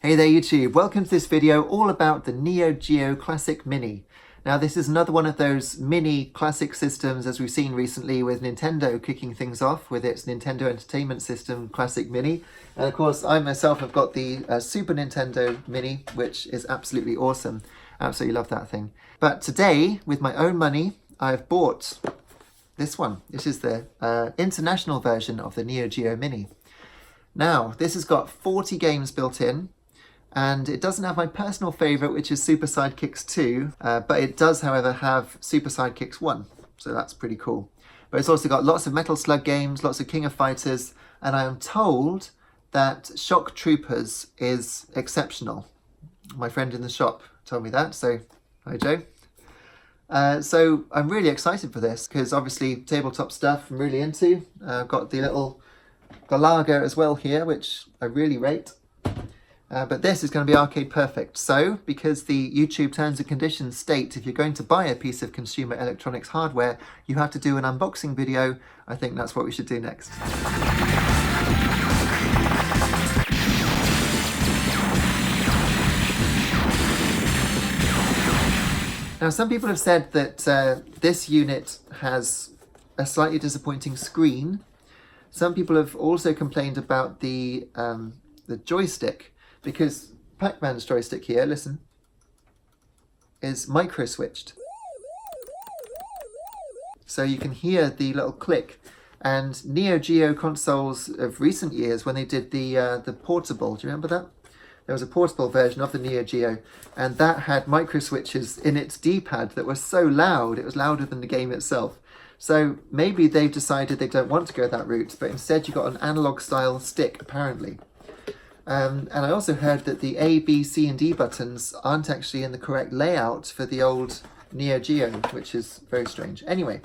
Hey there YouTube, welcome to this video all about the Neo Geo Classic Mini. Now this is another one of those mini classic systems as we've seen recently with Nintendo kicking things off with its Nintendo Entertainment System Classic Mini. And of course I myself have got the Super Nintendo Mini, which is absolutely awesome. Absolutely love that thing. But today, with my own money, I've bought this one. This is the international version of the Neo Geo Mini. Now this has got 40 games built in. And it doesn't have my personal favourite, which is Super Sidekicks 2, but it does, however, have Super Sidekicks 1, so that's pretty cool. But it's also got lots of Metal Slug games, lots of King of Fighters, and I am told that Shock Troopers is exceptional. My friend in the shop told me that, so hi Joe. So I'm really excited for this, because obviously tabletop stuff I'm really into. I've got the little Galaga as well here, which I really rate. But this is going to be arcade perfect. So, because the YouTube terms and conditions state if you're going to buy a piece of consumer electronics hardware, you have to do an unboxing video, I think that's what we should do next. Now, some people have said that this unit has a slightly disappointing screen. Some people have also complained about the joystick, because Pac-Man's joystick here, listen, is micro-switched. So you can hear the little click. And Neo Geo consoles of recent years, when they did the portable, do you remember that? There was a portable version of the Neo Geo, and that had micro-switches in its D-pad that were so loud, it was louder than the game itself. So maybe they've decided they don't want to go that route, but instead you got an analog-style stick, apparently. And I also heard that the A, B, C and D buttons aren't actually in the correct layout for the old Neo Geo, which is very strange. Anyway,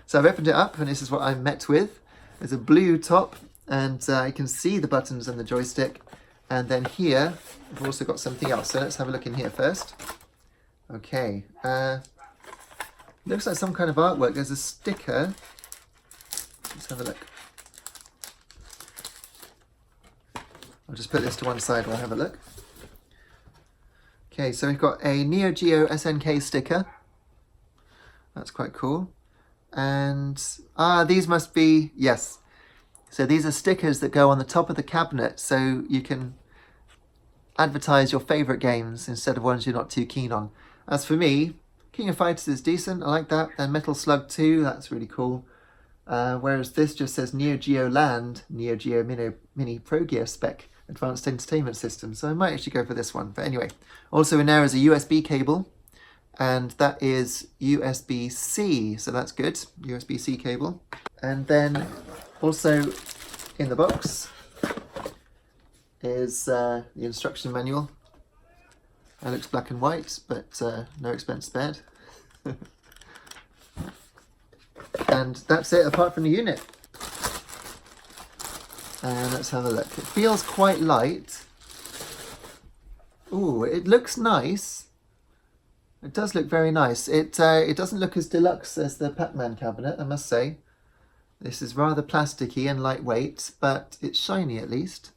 so I've opened it up and this is what I'm met with. There's a blue top and you can see the buttons and the joystick. And then here, we've also got something else. So let's have a look in here first. Okay, looks like some kind of artwork. There's a sticker. Let's have a look. I'll just put this to one side while I have a look. Okay, so we've got a Neogeo Snk sticker. That's quite cool. And, these must be, yes. So these are stickers that go on the top of the cabinet, so you can advertise your favourite games instead of ones you're not too keen on. As for me, King of Fighters is decent, I like that. Then Metal Slug 2, that's really cool. Whereas this just says Neo Geo Land, Neo Geo Mini Pro Gear Spec Advanced Entertainment System, so I might actually go for this one. But anyway, also in there is a USB cable, and that is USB-C, so that's good, USB-C cable. And then also in the box is the instruction manual. It looks black and white, but no expense spared. And that's it, apart from the unit. And let's have a look. It feels quite light. Ooh, it looks nice. It does look very nice. It doesn't look as deluxe as the Pac-Man cabinet, I must say. This is rather plasticky and lightweight, but it's shiny at least.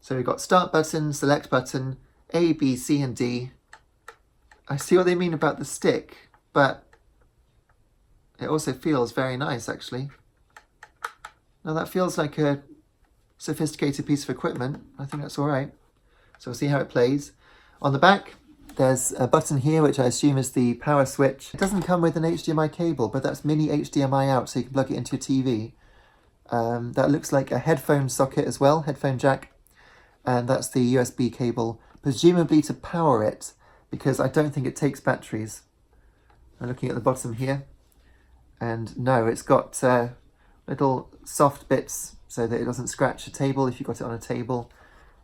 So we've got start button, select button, A, B, C and D. I see what they mean about the stick, but it also feels very nice actually. Now that feels like a sophisticated piece of equipment. I think that's all right. So we'll see how it plays. On the back, there's a button here, which I assume is the power switch. It doesn't come with an HDMI cable, but that's mini HDMI out, so you can plug it into your TV. That looks like a headphone socket as well, headphone jack. And that's the USB cable, presumably to power it, because I don't think it takes batteries. I'm looking at the bottom here. And no, it's got little soft bits so that it doesn't scratch a table if you've got it on a table.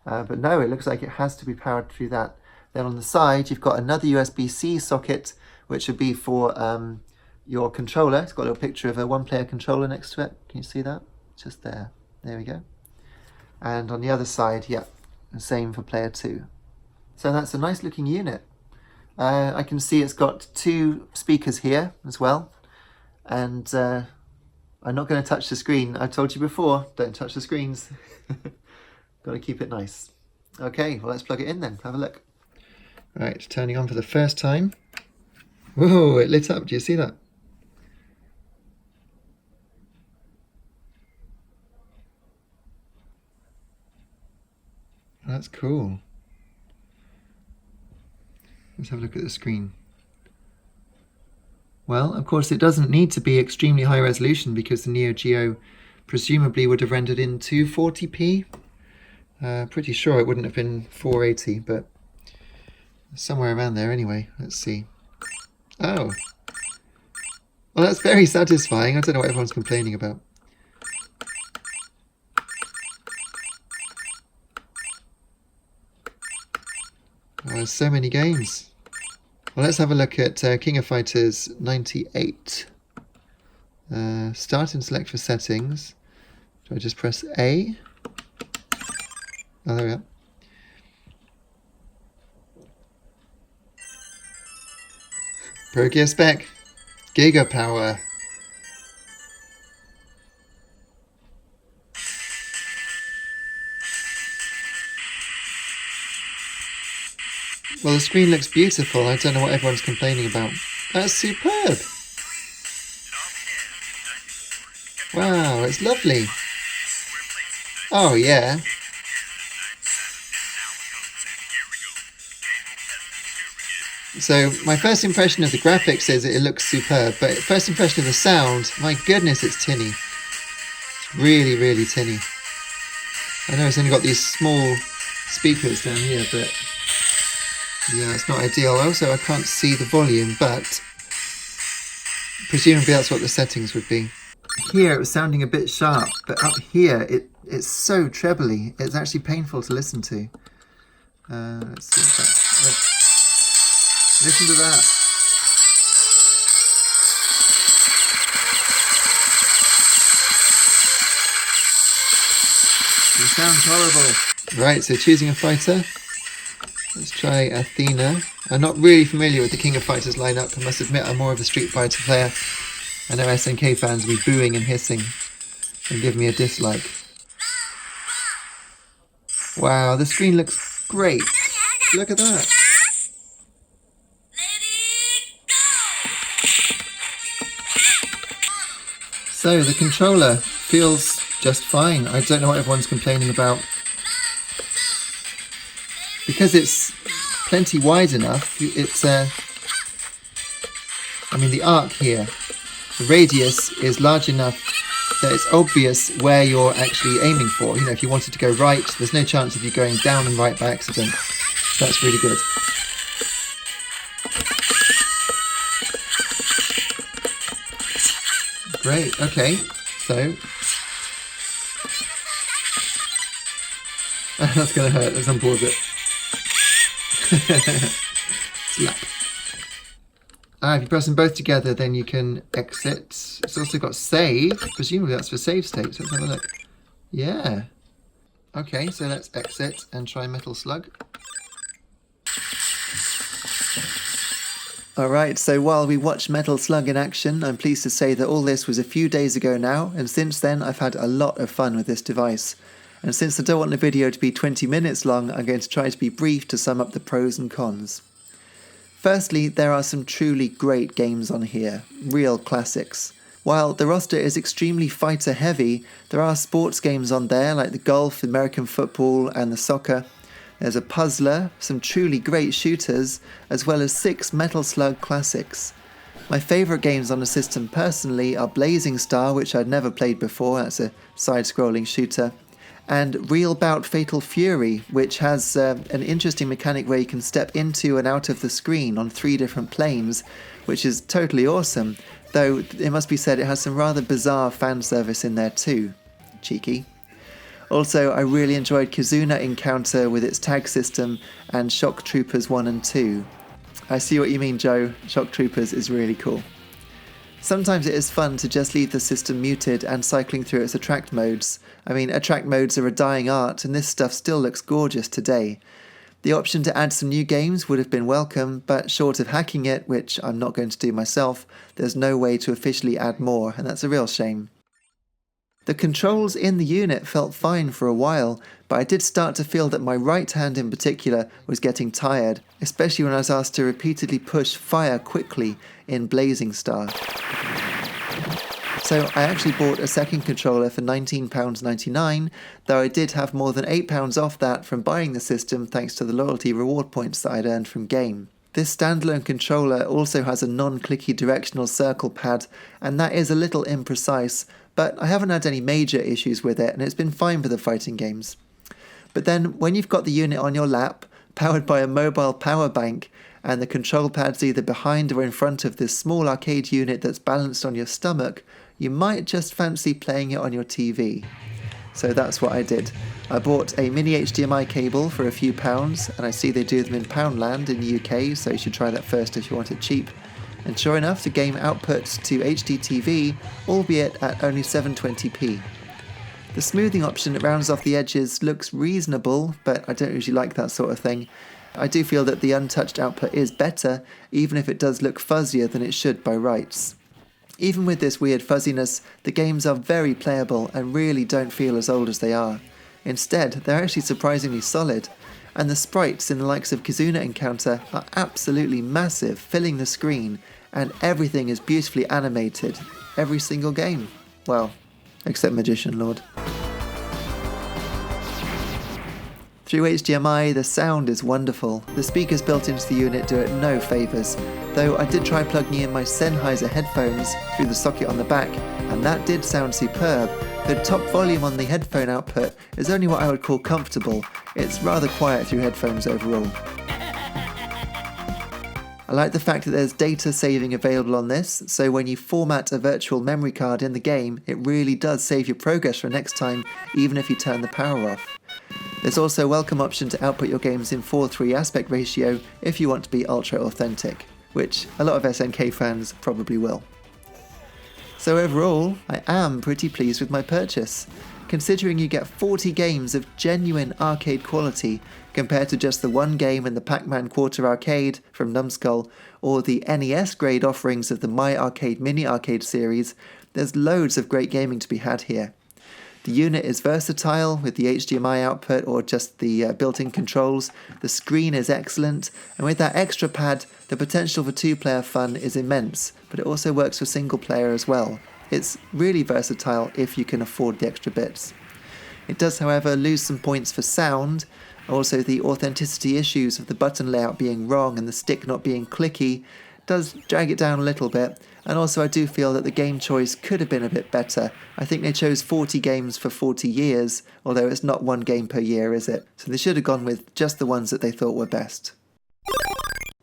But no, it looks like it has to be powered through that. Then on the side, you've got another USB-C socket, which would be for your controller. It's got a little picture of a one-player controller next to it. Can you see that? Just there. There we go. And on the other side, yeah, the same for player 2. So that's a nice looking unit. I can see it's got 2 speakers here as well. And I'm not going to touch the screen. I told you before, don't touch the screens. Got to keep it nice. Okay, well let's plug it in then, have a look. Right, turning on for the first time. Whoa, it lit up, do you see that? That's cool. Let's have a look at the screen. Well, of course it doesn't need to be extremely high resolution because the Neo Geo presumably would have rendered in 240p. Pretty sure it wouldn't have been 480, but somewhere around there anyway. Let's see. Oh. Well, that's very satisfying. I don't know what everyone's complaining about. Oh, there's so many games. Well, let's have a look at King of Fighters 98. Start and select for settings. Do I just press A? Oh, there we are. Pro Gear Spec. Giga Power. Well, the screen looks beautiful. I don't know what everyone's complaining about. That's superb. Wow, it's lovely. Oh, yeah. So my first impression of the graphics is it looks superb, but first impression of the sound, my goodness, it's tinny. It's really, really tinny. I know it's only got these small speakers down here, but yeah, it's not ideal. Also, I can't see the volume, but presumably that's what the settings would be. Here it was sounding a bit sharp, but up here it's so trebly. It's actually painful to listen to. Let's see if that... Listen to that. It sounds horrible. Right, so choosing a fighter. Let's try Athena. I'm not really familiar with the King of Fighters lineup. I must admit I'm more of a Street Fighter player. I know SNK fans will be booing and hissing and give me a dislike. Wow, the screen looks great. Look at that. So the controller feels just fine. I don't know what everyone's complaining about. Because it's plenty wide enough, it's I mean the arc here, the radius is large enough that it's obvious where you're actually aiming for. You know, if you wanted to go right, there's no chance of you going down and right by accident. That's really good. Great, okay, so that's going to hurt. Let's unpause it. Slap. If you press them both together, then you can exit. It's also got save. Presumably that's for save states. Let's have a look. Yeah. Okay, so let's exit and try Metal Slug. Alright, so while we watched Metal Slug in action, I'm pleased to say that all this was a few days ago now, and since then I've had a lot of fun with this device. And since I don't want the video to be 20 minutes long, I'm going to try to be brief to sum up the pros and cons. Firstly, there are some truly great games on here, real classics. While the roster is extremely fighter heavy, there are sports games on there like the golf, American football and the soccer. There's a puzzler, some truly great shooters, as well as 6 Metal Slug classics. My favourite games on the system personally are Blazing Star, which I'd never played before, that's a side-scrolling shooter, and Real Bout Fatal Fury, which has an interesting mechanic where you can step into and out of the screen on 3 different planes, which is totally awesome, though it must be said it has some rather bizarre fan service in there too. Cheeky. Also, I really enjoyed Kizuna Encounter with its tag system and Shock Troopers 1 and 2. I see what you mean, Joe. Shock Troopers is really cool. Sometimes it is fun to just leave the system muted and cycling through its attract modes. I mean, attract modes are a dying art and this stuff still looks gorgeous today. The option to add some new games would have been welcome, but short of hacking it, which I'm not going to do myself, there's no way to officially add more, and that's a real shame. The controls in the unit felt fine for a while, but I did start to feel that my right hand in particular was getting tired, especially when I was asked to repeatedly push fire quickly in Blazing Star. So I actually bought a second controller for £19.99, though I did have more than £8 off that from buying the system thanks to the loyalty reward points that I'd earned from game. This standalone controller also has a non-clicky directional circle pad, and that is a little imprecise, but I haven't had any major issues with it and it's been fine for the fighting games. But then when you've got the unit on your lap, powered by a mobile power bank, and the control pad's either behind or in front of this small arcade unit that's balanced on your stomach, you might just fancy playing it on your TV. So that's what I did. I bought a mini HDMI cable for a few pounds, and I see they do them in Poundland in the UK, so you should try that first if you want it cheap. And sure enough, the game outputs to HD TV, albeit at only 720p. The smoothing option that rounds off the edges looks reasonable, but I don't usually like that sort of thing. I do feel that the untouched output is better, even if it does look fuzzier than it should by rights. Even with this weird fuzziness, the games are very playable and really don't feel as old as they are. Instead, they're actually surprisingly solid, and the sprites in the likes of Kizuna Encounter are absolutely massive, filling the screen, and everything is beautifully animated. Every single game. Well, except Magician Lord. Through HDMI, the sound is wonderful. The speakers built into the unit do it no favours, though I did try plugging in my Sennheiser headphones through the socket on the back, and that did sound superb. The top volume on the headphone output is only what I would call comfortable. It's rather quiet through headphones overall. I like the fact that there's data saving available on this, so when you format a virtual memory card in the game, it really does save your progress for next time, even if you turn the power off. There's also a welcome option to output your games in 4:3 aspect ratio if you want to be ultra authentic, which a lot of SNK fans probably will. So overall, I am pretty pleased with my purchase, considering you get 40 games of genuine arcade quality compared to just the one game in the Pac-Man Quarter Arcade from Numskull or the NES grade offerings of the My Arcade Mini Arcade series. There's loads of great gaming to be had here. The unit is versatile with the HDMI output or just the built-in controls. The screen is excellent, and with that extra pad, the potential for two-player fun is immense, but it also works for single-player as well. It's really versatile if you can afford the extra bits. It does, however, lose some points for sound. Also, the authenticity issues of the button layout being wrong and the stick not being clicky does drag it down a little bit, and also I do feel that the game choice could have been a bit better. I think they chose 40 games for 40 years, although it's not one game per year, is it? So they should have gone with just the ones that they thought were best.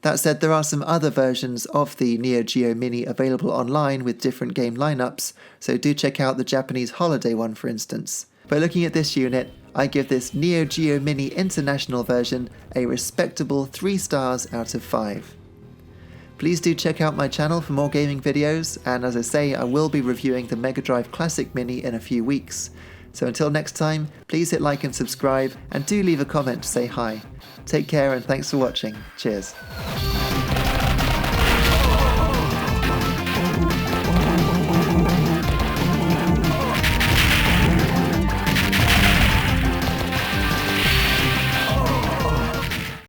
That said, there are some other versions of the Neo Geo Mini available online with different game lineups, so do check out the Japanese holiday one for instance. By looking at this unit, I give this Neo Geo Mini International version a respectable 3 stars out of 5. Please do check out my channel for more gaming videos, and as I say, I will be reviewing the Mega Drive Classic Mini in a few weeks. So until next time, please hit like and subscribe, and do leave a comment to say hi. Take care and thanks for watching. Cheers.